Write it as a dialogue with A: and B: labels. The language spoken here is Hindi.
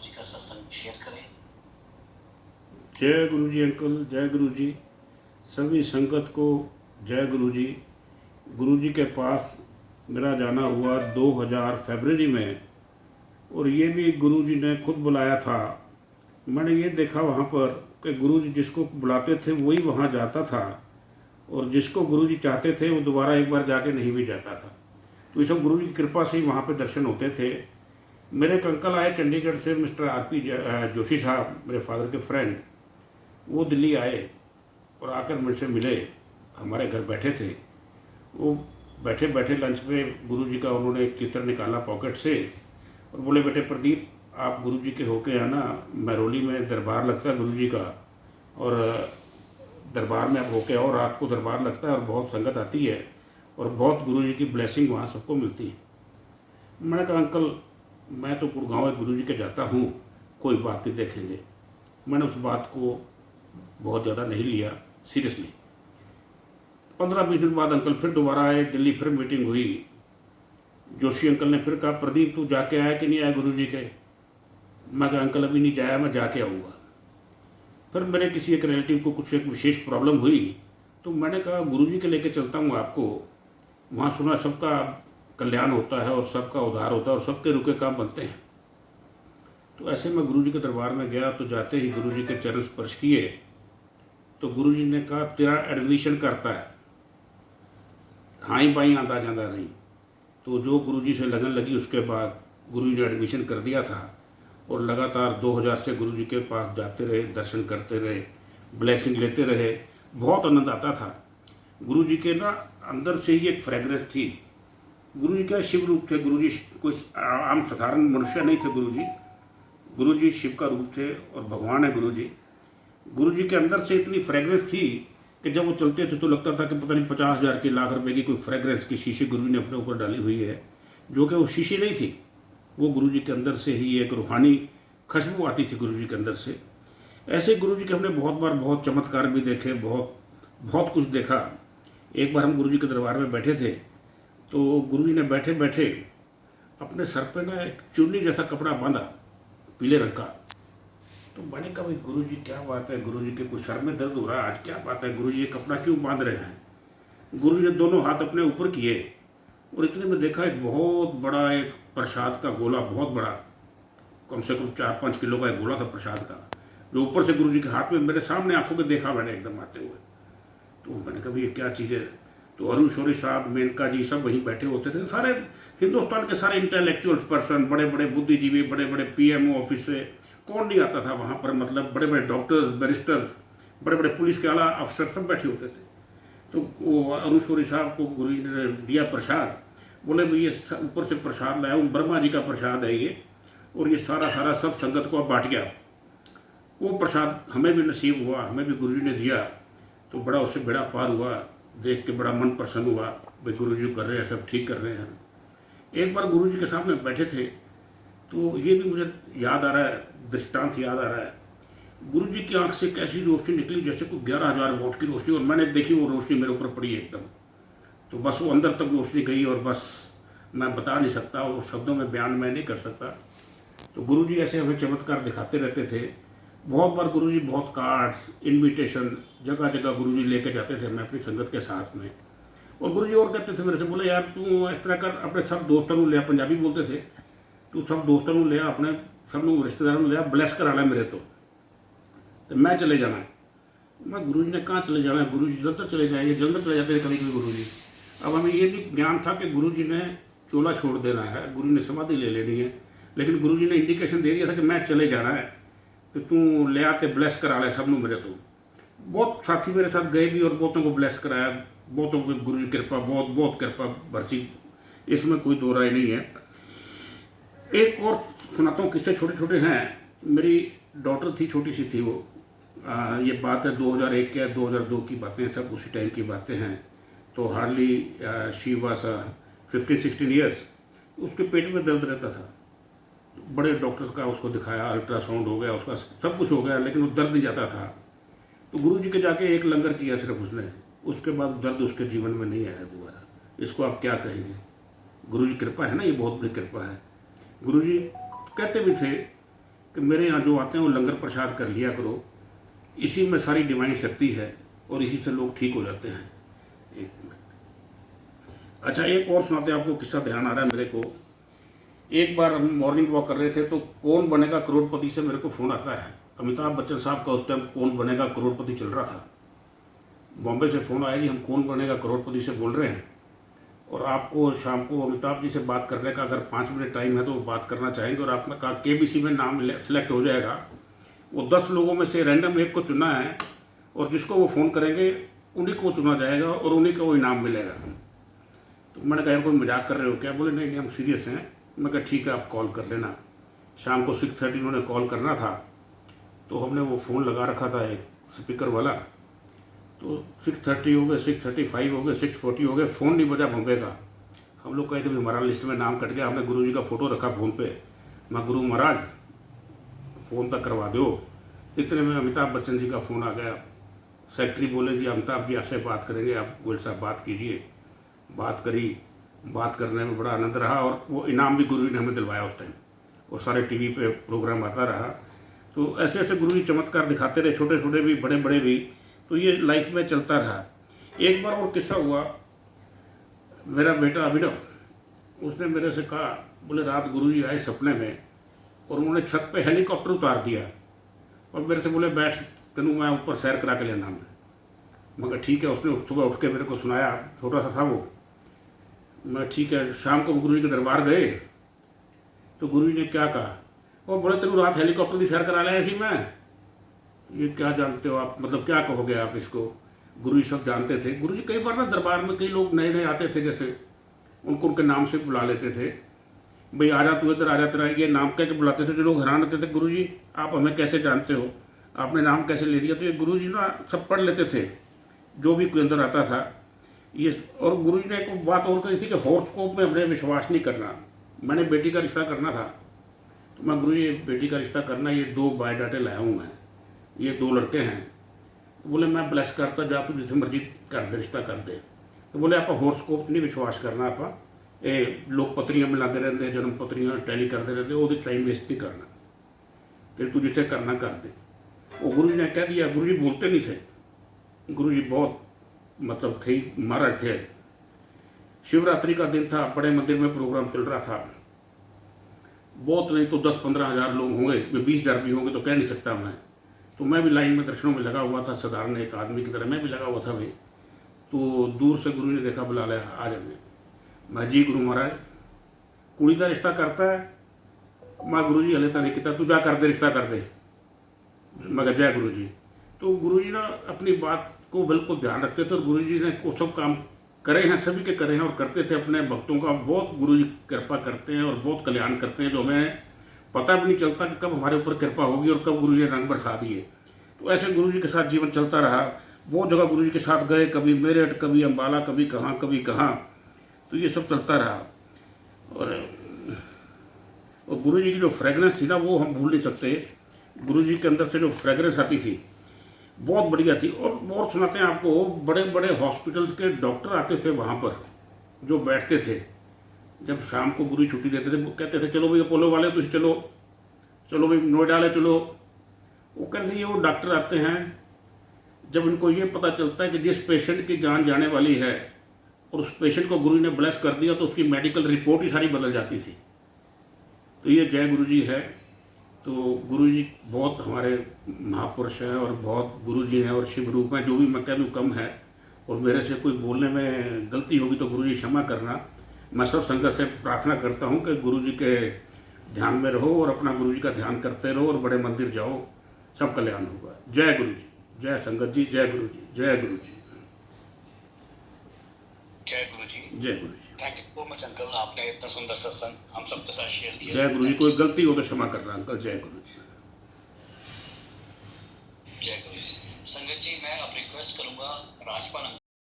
A: जी का सत्संग शेयर करें।
B: जय गुरु जी अंकल, जय गुरु जी। सभी संगत को जय गुरु जी। गुरु जी के पास मेरा जाना हुआ 2000 फरवरी में, और ये भी गुरु जी ने खुद बुलाया था। मैंने ये देखा वहाँ पर कि गुरु जी जिसको बुलाते थे वही वहाँ जाता था, और जिसको गुरु जी चाहते थे वो दोबारा एक बार जाके नहीं भी जाता था। तो ये सब गुरु जी की कृपा से ही वहाँ पे दर्शन होते थे। मेरे एक अंकल आए चंडीगढ़ से, मिस्टर आरपी जोशी साहब, मेरे फादर के फ्रेंड। वो दिल्ली आए और आकर मुझसे मिले, हमारे घर बैठे थे। वो बैठे बैठे लंच पे गुरु जी का उन्होंने एक चित्र निकाला पॉकेट से और बोले, बेटे प्रदीप, आप गुरु जी के होके आना, महरौली में दरबार लगता है गुरु जी का, और दरबार में आप होके आओ, रात को दरबार लगता है और बहुत संगत आती है और बहुत गुरु जी की ब्लेसिंग वहाँ सबको मिलती है। मैंने कहा, अंकल मैं तो गुड़गांव गुरु जी के जाता हूँ, कोई बात नहीं, देखेंगे। मैंने उस बात को बहुत ज़्यादा नहीं लिया सीरियसली। 15-20 दिन बाद अंकल फिर दोबारा आए दिल्ली, फिर मीटिंग हुई। जोशी अंकल ने फिर कहा, प्रदीप तू जाके आया कि नहीं आया गुरु जी के? मैं कहा, अंकल अभी नहीं जाया, मैं जाके आऊँगा। फिर मेरे किसी एक रिलेटिव को कुछ एक विशेष प्रॉब्लम हुई, तो मैंने कहा गुरु जी के लेके चलता हूँ आपको। वहाँ सुना सबका कल्याण होता है और सबका उद्धार होता है और सबके रुके काम बनते हैं। तो ऐसे मैं गुरु जी के दरबार में गया, तो जाते ही गुरु जी के चरण स्पर्श किए तो गुरु जी ने कहा, तेरा एडमिशन करता है, हाँ ही बाई आंदा जाता नहीं। तो जो गुरु जी से लगन लगी, उसके बाद गुरु जी ने एडमिशन कर दिया था और लगातार 2000 से गुरु जी के पास जाते रहे, दर्शन करते रहे, ब्लेसिंग लेते रहे। बहुत आनंद आता था। गुरु जी के ना अंदर से ही एक फ्रेगरेंस थी। गुरु जी का शिव रूप थे। गुरु जी कोई आम साधारण मनुष्य नहीं थे। गुरु जी शिव का रूप थे और भगवान है गुरु जी। गुरु जी के अंदर से इतनी फ्रेगरेंस थी कि जब वो चलते थे तो लगता था कि पता नहीं 50,000 की, लाख रुपए की कोई फ्रेगरेंस की शीशी गुरु जी ने अपने ऊपर डाली हुई है, जो कि वो शीशी नहीं थी। वो गुरु जी के अंदर से ही एक रूहानी खुशबू आती थी गुरु जी के अंदर से। ऐसे गुरु जी के हमने बहुत बार बहुत चमत्कार भी देखे, बहुत बहुत कुछ देखा। एक बार हम गुरु जी के दरबार में बैठे थे, तो गुरु जी ने बैठे बैठे अपने सर पे ना एक चुन्नी जैसा कपड़ा बांधा, पीले रंग का। तो मैंने कहा, भाई गुरु जी क्या बात है, गुरु जी के कोई सर में दर्द हो रहा है आज, क्या बात है, गुरु जी ये कपड़ा क्यों बांध रहे हैं? गुरु जी ने दोनों हाथ अपने ऊपर किए और इतने में देखा एक बहुत बड़ा एक प्रसाद का गोला, बहुत बड़ा, कम से कम 4-5 किलो का एक गोला था प्रसाद का, जो ऊपर से गुरु जी के हाथ में मेरे सामने आंखों के देखा मैंने एकदम आते हुए। तो मैंने कहा, ये क्या चीज़ है? तो अरुण शौरी साहब, मेनका जी, सब वहीं बैठे होते थे। सारे हिंदुस्तान के सारे इंटेलेक्चुअल पर्सन, बड़े बड़े बुद्धिजीवी, बड़े बड़े पीएमओ ऑफिस से कौन नहीं आता था वहाँ पर, मतलब बड़े बड़े डॉक्टर्स, बैरिस्टर्स, बड़े बड़े पुलिस के आला अफसर सब बैठे होते थे। तो वो अरुण शौरी साहब को गुरु जी ने दिया प्रसाद। बोले, भाई ये ऊपर से प्रसाद लाया हूँ, ब्रह्मा जी का प्रसाद है ये, और ये सारा सारा सब संगत को बांट गया। वो प्रसाद हमें भी नसीब हुआ, हमें भी गुरु जी ने दिया। तो बड़ा उससे बेड़ा पार हुआ, देख के बड़ा मन प्रसन्न हुआ, भाई गुरु जी कर रहे हैं, सब ठीक कर रहे हैं। एक बार गुरु जी के सामने बैठे थे, तो ये भी मुझे याद आ रहा है, दृष्टांत याद आ रहा है। गुरु जी की आंख से कैसी रोशनी निकली, जैसे कोई 11,000 वोट की रोशनी, और मैंने देखी वो रोशनी मेरे ऊपर पड़ी एकदम। तो बस वो अंदर तक रोशनी गई, और बस मैं बता नहीं सकता, वो शब्दों में बयान मैं नहीं कर सकता। तो गुरु जी ऐसे हमें चमत्कार दिखाते रहते थे। बहुत बार गुरु जी बहुत कार्ड्स, इन्विटेशन, जगह जगह गुरु जी लेके जाते थे मैं अपनी संगत के साथ में। और गुरु जी और कहते थे मेरे से, बोले, यार तू इस तरह कर, अपने सब दोस्तों को ले, पंजाबी बोलते थे, तू सब दोस्तों को ले, अपने सब लोग रिश्तेदारों को ले, ब्लेस कराना है मेरे तो मैं चले जाना है। मैं, गुरु जी ने कहाँ चले जाना है? गुरु जी जलंधर चले जाएंगे, जलंधर चले जाते थे कभी कभी गुरु जी। अब हमें ये भी ज्ञान था कि गुरु जी ने चोला छोड़ देना है, गुरु ने समाधि ले लेनी है, लेकिन गुरु जी ने इंडिकेशन दे दिया था कि मैं चले जाना है, कि तू ले आते ब्लेस करा ले सब लोग मेरे। तो बहुत साथी मेरे साथ गए भी और बहुतों को ब्लेस कराया, बहुतों को गुरु जी कृपा, बहुत बहुत कृपा बरसी, इसमें कोई दो राय नहीं है। एक और सुनाता हूँ किस्से, छोटे छोटे हैं। मेरी डॉटर थी, छोटी सी थी वो, ये बात है 2001 या 2002 की बातें, सब उसी टाइम की बातें हैं। तो हार्डली शी वाज 15-16 ईयर्स। उसके पेट में दर्द रहता था, बड़े डॉक्टर्स का उसको दिखाया, अल्ट्रासाउंड हो गया, उसका सब कुछ हो गया, लेकिन वो दर्द नहीं जाता था। तो गुरु जी के जाके एक लंगर किया सिर्फ उसने, उसके बाद दर्द उसके जीवन में नहीं आया दोबारा। इसको आप क्या कहेंगे? गुरु जी कृपा है ना, ये बहुत बड़ी कृपा है। गुरु जी कहते भी थे कि मेरे यहाँ जो आते हैं वो लंगर प्रसाद कर लिया करो, इसी में सारी डिवाइन शक्ति है और इसी से लोग ठीक हो जाते हैं। एक मिनट। अच्छा, एक और सुनाते हैं आपको किस्सा, ध्यान आ रहा है मेरे को। एक बार हम मॉर्निंग वॉक कर रहे थे तो कौन बनेगा करोड़पति से मेरे को फ़ोन आता है। अमिताभ बच्चन साहब का उस टाइम कौन बनेगा करोड़पति चल रहा था। बॉम्बे से फ़ोन आया जी, हम कौन बनेगा करोड़पति से बोल रहे हैं और आपको शाम को अमिताभ जी से बात करने का अगर 5 मिनट टाइम है तो बात करना चाहेंगे। और आपने कहा KBC में नाम सेलेक्ट हो जाएगा। वो 10 लोगों में से रैंडम एक को चुना है और जिसको वो फ़ोन करेंगे उन्हीं को चुना जाएगा और उन्हीं को वो इनाम मिलेगा। तो मैंने कहा कोई मजाक कर रहे हो क्या? बोले नहीं नहीं, हम सीरियस हैं। मैं कहा ठीक है, आप कॉल कर लेना। शाम को 6:30 उन्होंने कॉल करना था तो हमने वो फ़ोन लगा रखा था एक स्पीकर वाला। तो 6:30 हो गए, 6:35 हो गए, 6:40 हो गए, फ़ोन नहीं बजा बॉम्बे का। हम लोग कहे थे हमारा लिस्ट में नाम कट गया। हमने गुरुजी का फ़ोटो रखा फ़ोन पे। मैं गुरु महाराज फ़ोन तक करवा दो। इतने में अमिताभ बच्चन जी का फ़ोन आ गया। सेक्रेटरी बोले जी अमिताभ जी आपसे बात करेंगे, आप गोयल साहब बात कीजिए। बात करी, बात करने में बड़ा आनंद रहा और वो इनाम भी गुरुजी ने हमें दिलवाया उस टाइम और सारे टीवी पे प्रोग्राम आता रहा। तो ऐसे ऐसे गुरुजी चमत्कार दिखाते रहे, छोटे छोटे भी बड़े बड़े भी। तो ये लाइफ में चलता रहा। एक बार और किस्सा हुआ, मेरा बेटा अभिनव उसने मेरे से कहा, बोले रात गुरुजी आए सपने में और उन्होंने छत पे हेलीकॉप्टर उतार दिया और मेरे से बोले बैठ तेनू मैं ऊपर सैर करा के लेना। मगर ठीक है। उसने सुबह उठ के मेरे को सुनाया, छोटा सा था वो। मैं ठीक है। शाम को गुरुजी के दरबार गए तो गुरुजी ने क्या कहा, वो बोले तेनू रात हेलीकॉप्टर की सैर करा लिया ऐसी मैं। ये क्या जानते हो आप, मतलब क्या कहोगे आप इसको? गुरुजी सब जानते थे। गुरुजी कई बार ना दरबार में कई लोग नए नए आते थे, जैसे उनको उनके नाम से बुला लेते थे। भाई आ जा तू इधर आ जा, तेरा ये नाम कह के बुलाते थे। जो लोग हैरान होते थे, गुरुजी आप हमें कैसे जानते हो, आपने नाम कैसे ले दिया? तो ये गुरुजी ना सब पढ़ लेते थे जो भी कोई अंदर आता था ये। और गुरुजी ने एक बात और कही थी कि हॉरोस्कोप में हमने विश्वास नहीं करना। मैंने बेटी का रिश्ता करना था तो मैं गुरुजी बेटी का रिश्ता करना, ये 2 बायोडाटे लाया हूँ मैं, ये 2 लड़के हैं। तो बोले मैं ब्लेस करता जा, तू जिसे मर्जी कर दे, रिश्ता कर दे। तो बोले आप हॉरोस्कोप नहीं विश्वास करना, आप ये लोग पत्रियां मिलाते रहते, जन्म पत्रियां टैली करते रहते, वो टाइम वेस्ट नहीं करना, कि तू जिसे करना कर दे। वो गुरुजी ने कह दिया। गुरुजी बोलते नहीं थे, गुरुजी बहुत मतलब थे महाराज थे। शिवरात्रि का दिन था, बड़े मंदिर में प्रोग्राम चल रहा था। बहुत नहीं तो 10-15 हज़ार लोग होंगे, 20,000 भी होंगे तो कह नहीं सकता मैं। तो मैं भी लाइन में दर्शनों में लगा हुआ था, साधारण एक आदमी की तरह मैं भी लगा हुआ था भाई। तो दूर से गुरु ने देखा, बुला लिया, आ जाने। मैं जी गुरु महाराज कुड़ी का रिश्ता करता है? मैं गुरु जी हले तो नहीं किया, तू जा कर दे, रिश्ता कर दे। मैं जय गुरु जी। तो गुरु जी ना अपनी बात को बिल्कुल ध्यान रखते थे और गुरु जी ने वो सब काम करे हैं, सभी के करे हैं और करते थे अपने भक्तों का। बहुत गुरु जी कृपा करते हैं और बहुत कल्याण करते हैं, जो हमें पता भी नहीं चलता कि कब हमारे ऊपर कृपा होगी और कब गुरु जी ने रंग बरसा दिए। तो ऐसे गुरु जी के साथ जीवन चलता रहा। बहुत जगह गुरु जी के साथ गए, कभी मेरठ, कभी अम्बाला, कभी कहाँ कभी कहाँ। तो ये सब चलता रहा। और गुरु जी की जो फ्रेगरेंस थी ना वो हम भूल नहीं सकते। गुरु जी के अंदर से जो फ्रेगरेंस आती थी बहुत बढ़िया थी। और सुनाते हैं आपको, बड़े बड़े हॉस्पिटल्स के डॉक्टर आते थे वहाँ पर, जो बैठते थे जब शाम को गुरु छुट्टी देते थे। वो कहते थे चलो भाई अपोलो वाले तुम चलो, चलो भाई नोएडा वाले चलो। वो कहते थे ये वो डॉक्टर आते हैं जब इनको ये पता चलता है कि जिस पेशेंट की जान जाने वाली है और उस पेशेंट को गुरु ने ब्लेस कर दिया तो उसकी मेडिकल रिपोर्ट ही सारी बदल जाती थी। तो ये जय गुरु जी है। तो गुरु जी बहुत हमारे महापुरुष हैं और बहुत गुरु जी हैं और शिव रूप हैं। जो भी मैं कह दूँ कम है और मेरे से कोई बोलने में गलती होगी तो गुरु जी क्षमा करना। मैं सब संगत से प्रार्थना करता हूँ कि गुरु जी के ध्यान में रहो और अपना गुरु जी का ध्यान करते रहो और बड़े मंदिर जाओ, सब कल्याण होगा। जय गुरु जी, जय संगत जी, जय गुरु जी, जय गुरु जी,
A: जय गुरु जी,
B: जय गुरु जी।
A: Thank you so much uncle, आपने इतना सुंदर सत्संग हम सबके साथ शेयर किया।
B: जय गुरु जी। कोई गलती हो तो क्षमा करना अंकल। जय गुरु जी।